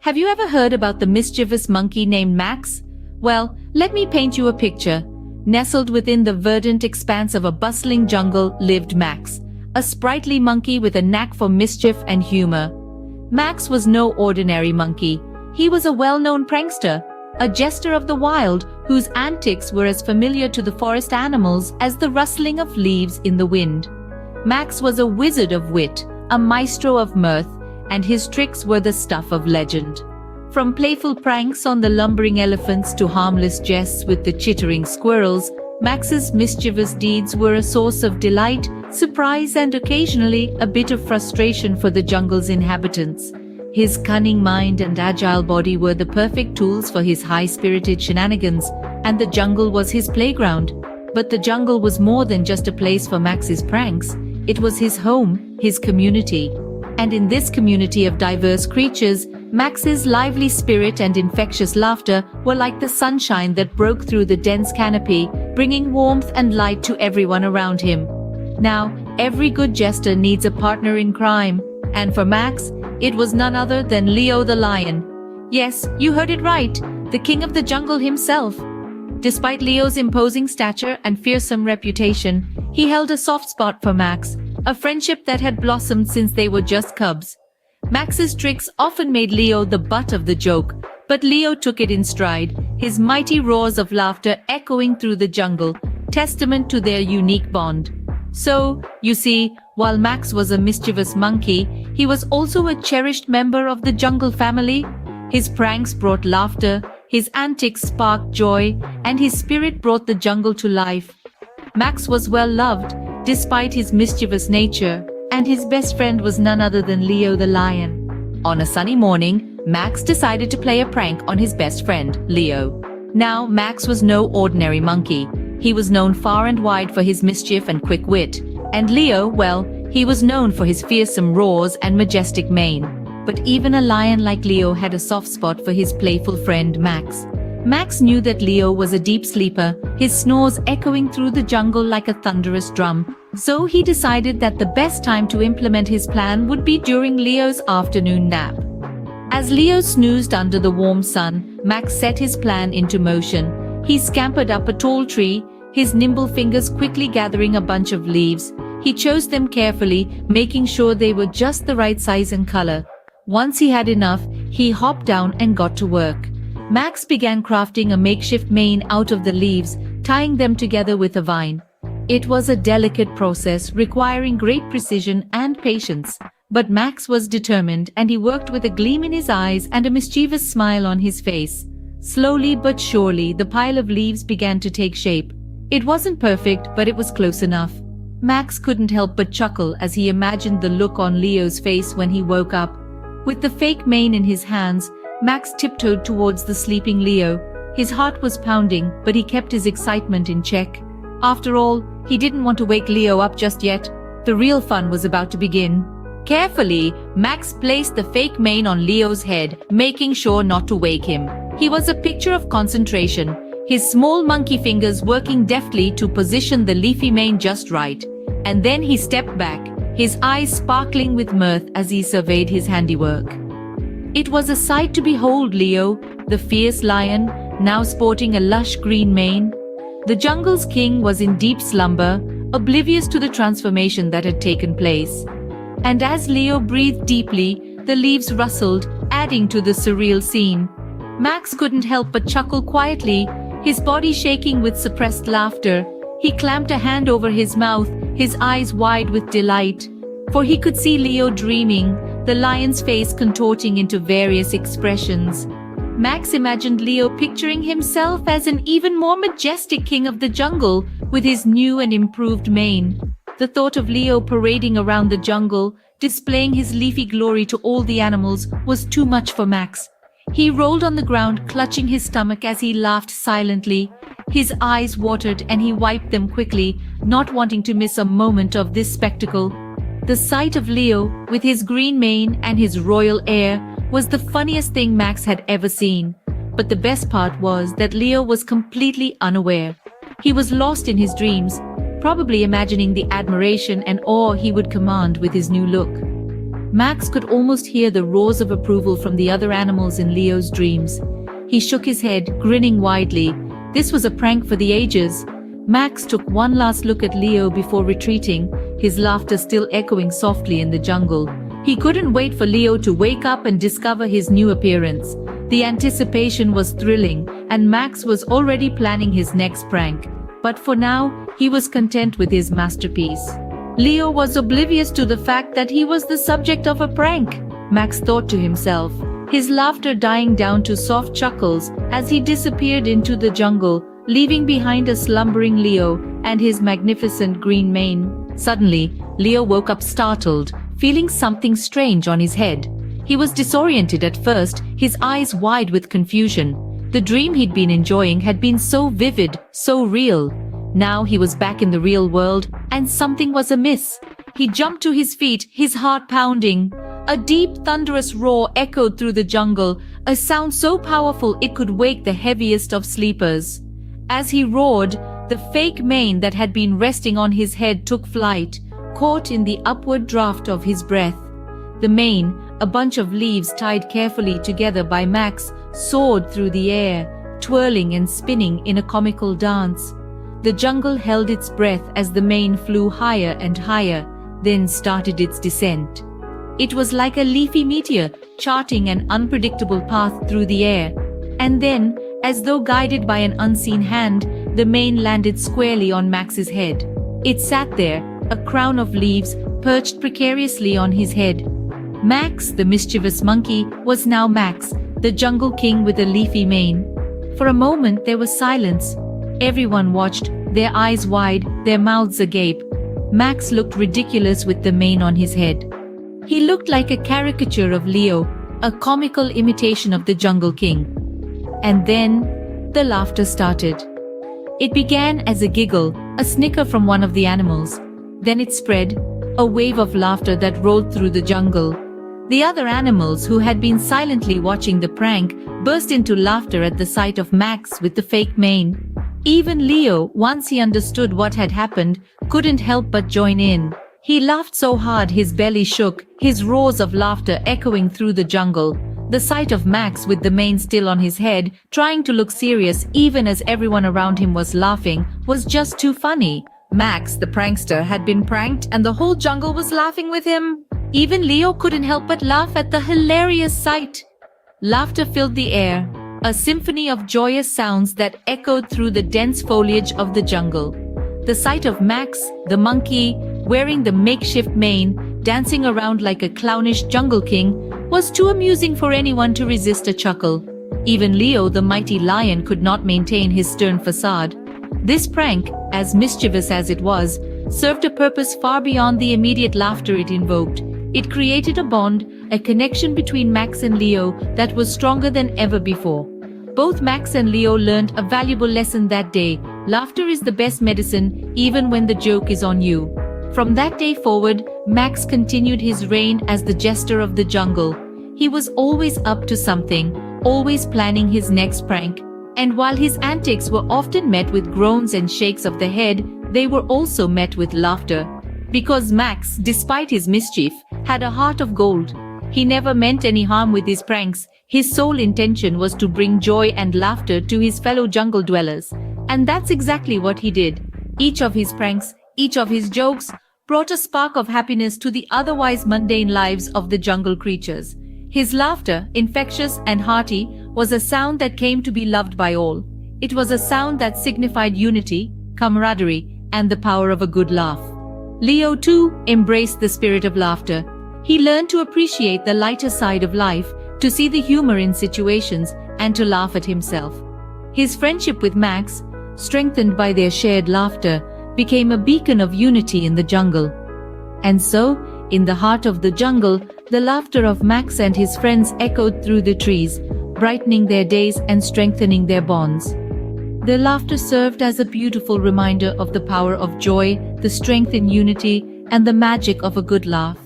Have you ever heard about the mischievous monkey named Max? Well, let me paint you a picture. Nestled within the verdant expanse of a bustling jungle lived Max, a sprightly monkey with a knack for mischief and humor. Max was no ordinary monkey. He was a well-known prankster, a jester of the wild whose antics were as familiar to the forest animals as the rustling of leaves in the wind. Max was a wizard of wit, a maestro of mirth, and his tricks were the stuff of legend. From playful pranks on the lumbering elephants to harmless jests with the chittering squirrels, Max's mischievous deeds were a source of delight, surprise, and occasionally a bit of frustration for the jungle's inhabitants. His cunning mind and agile body were the perfect tools for his high-spirited shenanigans, and the jungle was his playground. But the jungle was more than just a place for Max's pranks. It was his home, his community. And in this community of diverse creatures, Max's lively spirit and infectious laughter were like the sunshine that broke through the dense canopy, bringing warmth and light to everyone around him. Now, every good jester needs a partner in crime, and for Max, it was none other than Leo the lion. Yes, you heard it right, the king of the jungle himself. Despite Leo's imposing stature and fearsome reputation, he held a soft spot for Max, a friendship that had blossomed since they were just cubs. Max's tricks often made Leo the butt of the joke, but Leo took it in stride, his mighty roars of laughter echoing through the jungle, testament to their unique bond. So, you see, while Max was a mischievous monkey, he was also a cherished member of the jungle family. His pranks brought laughter, his antics sparked joy, and his spirit brought the jungle to life. Max was well loved, despite his mischievous nature, and his best friend was none other than Leo the lion. On a sunny morning, Max decided to play a prank on his best friend, Leo. Now, Max was no ordinary monkey. He was known far and wide for his mischief and quick wit. And Leo, well, he was known for his fearsome roars and majestic mane. But even a lion like Leo had a soft spot for his playful friend Max. Max knew that Leo was a deep sleeper, his snores echoing through the jungle like a thunderous drum. So he decided that the best time to implement his plan would be during Leo's afternoon nap. As Leo snoozed under the warm sun, Max set his plan into motion. He scampered up a tall tree, his nimble fingers quickly gathering a bunch of leaves. He chose them carefully, making sure they were just the right size and color. Once he had enough, he hopped down and got to work. Max began crafting a makeshift mane out of the leaves, tying them together with a vine. It was a delicate process requiring great precision and patience. But Max was determined, and he worked with a gleam in his eyes and a mischievous smile on his face. Slowly but surely, the pile of leaves began to take shape. It wasn't perfect, but it was close enough. Max couldn't help but chuckle as he imagined the look on Leo's face when he woke up. With the fake mane in his hands, Max tiptoed towards the sleeping Leo. His heart was pounding, but he kept his excitement in check. After all, he didn't want to wake Leo up just yet. The real fun was about to begin. Carefully, Max placed the fake mane on Leo's head, making sure not to wake him. He was a picture of concentration, his small monkey fingers working deftly to position the leafy mane just right. And then he stepped back, his eyes sparkling with mirth as he surveyed his handiwork. It was a sight to behold Leo, the fierce lion, now sporting a lush green mane. The jungle's king was in deep slumber, oblivious to the transformation that had taken place. And as Leo breathed deeply, the leaves rustled, adding to the surreal scene. Max couldn't help but chuckle quietly, his body shaking with suppressed laughter. He clamped a hand over his mouth, his eyes wide with delight. For he could see Leo dreaming, the lion's face contorting into various expressions. Max imagined Leo picturing himself as an even more majestic king of the jungle, with his new and improved mane. The thought of Leo parading around the jungle, displaying his leafy glory to all the animals, was too much for Max. He rolled on the ground, clutching his stomach as he laughed silently. His eyes watered and he wiped them quickly, not wanting to miss a moment of this spectacle. The sight of Leo, with his green mane and his royal air, was the funniest thing Max had ever seen. But the best part was that Leo was completely unaware. He was lost in his dreams, probably imagining the admiration and awe he would command with his new look. Max could almost hear the roars of approval from the other animals in Leo's dreams. He shook his head, grinning widely. This was a prank for the ages. Max took one last look at Leo before retreating, his laughter still echoing softly in the jungle. He couldn't wait for Leo to wake up and discover his new appearance. The anticipation was thrilling, and Max was already planning his next prank. But for now, he was content with his masterpiece. Leo was oblivious to the fact that he was the subject of a prank, Max thought to himself, his laughter dying down to soft chuckles as he disappeared into the jungle, leaving behind a slumbering Leo and his magnificent green mane. Suddenly, Leo woke up startled, feeling something strange on his head. He was disoriented at first, his eyes wide with confusion. The dream he'd been enjoying had been so vivid, so real. Now he was back in the real world, and something was amiss. He jumped to his feet, his heart pounding. A deep, thunderous roar echoed through the jungle, a sound so powerful it could wake the heaviest of sleepers. As he roared, the fake mane that had been resting on his head took flight, caught in the upward draft of his breath. The mane, a bunch of leaves tied carefully together by Max, soared through the air, twirling and spinning in a comical dance. The jungle held its breath as the mane flew higher and higher, then started its descent. It was like a leafy meteor, charting an unpredictable path through the air. And then, as though guided by an unseen hand, the mane landed squarely on Max's head. It sat there, a crown of leaves, perched precariously on his head. Max, the mischievous monkey, was now Max, the jungle king with a leafy mane. For a moment there was silence. Everyone watched, their eyes wide, their mouths agape. Max looked ridiculous with the mane on his head. He looked like a caricature of Leo, a comical imitation of the Jungle King. And then, the laughter started. It began as a giggle, a snicker from one of the animals. Then it spread, a wave of laughter that rolled through the jungle. The other animals who had been silently watching the prank burst into laughter at the sight of Max with the fake mane. Even Leo, once he understood what had happened, couldn't help but join in. He laughed so hard his belly shook, his roars of laughter echoing through the jungle. The sight of Max with the mane still on his head, trying to look serious even as everyone around him was laughing, was just too funny. Max, the prankster, had been pranked and the whole jungle was laughing with him. Even Leo couldn't help but laugh at the hilarious sight. Laughter filled the air, a symphony of joyous sounds that echoed through the dense foliage of the jungle. The sight of Max, the monkey, wearing the makeshift mane, dancing around like a clownish jungle king, was too amusing for anyone to resist a chuckle. Even Leo, the mighty lion, could not maintain his stern facade. This prank, as mischievous as it was, served a purpose far beyond the immediate laughter it invoked. It created a bond, a connection between Max and Leo that was stronger than ever before. Both Max and Leo learned a valuable lesson that day. Laughter is the best medicine, even when the joke is on you. From that day forward, Max continued his reign as the jester of the jungle. He was always up to something, always planning his next prank. And while his antics were often met with groans and shakes of the head, they were also met with laughter. Because Max, despite his mischief, had a heart of gold. He never meant any harm with his pranks. His sole intention was to bring joy and laughter to his fellow jungle dwellers. And that's exactly what he did. Each of his pranks, each of his jokes, brought a spark of happiness to the otherwise mundane lives of the jungle creatures. His laughter, infectious and hearty, was a sound that came to be loved by all. It was a sound that signified unity, camaraderie, and the power of a good laugh. Leo, too, embraced the spirit of laughter. He learned to appreciate the lighter side of life, to see the humor in situations, and to laugh at himself. His friendship with Max, strengthened by their shared laughter, became a beacon of unity in the jungle. And so, in the heart of the jungle, the laughter of Max and his friends echoed through the trees, brightening their days and strengthening their bonds. Their laughter served as a beautiful reminder of the power of joy, the strength in unity, and the magic of a good laugh.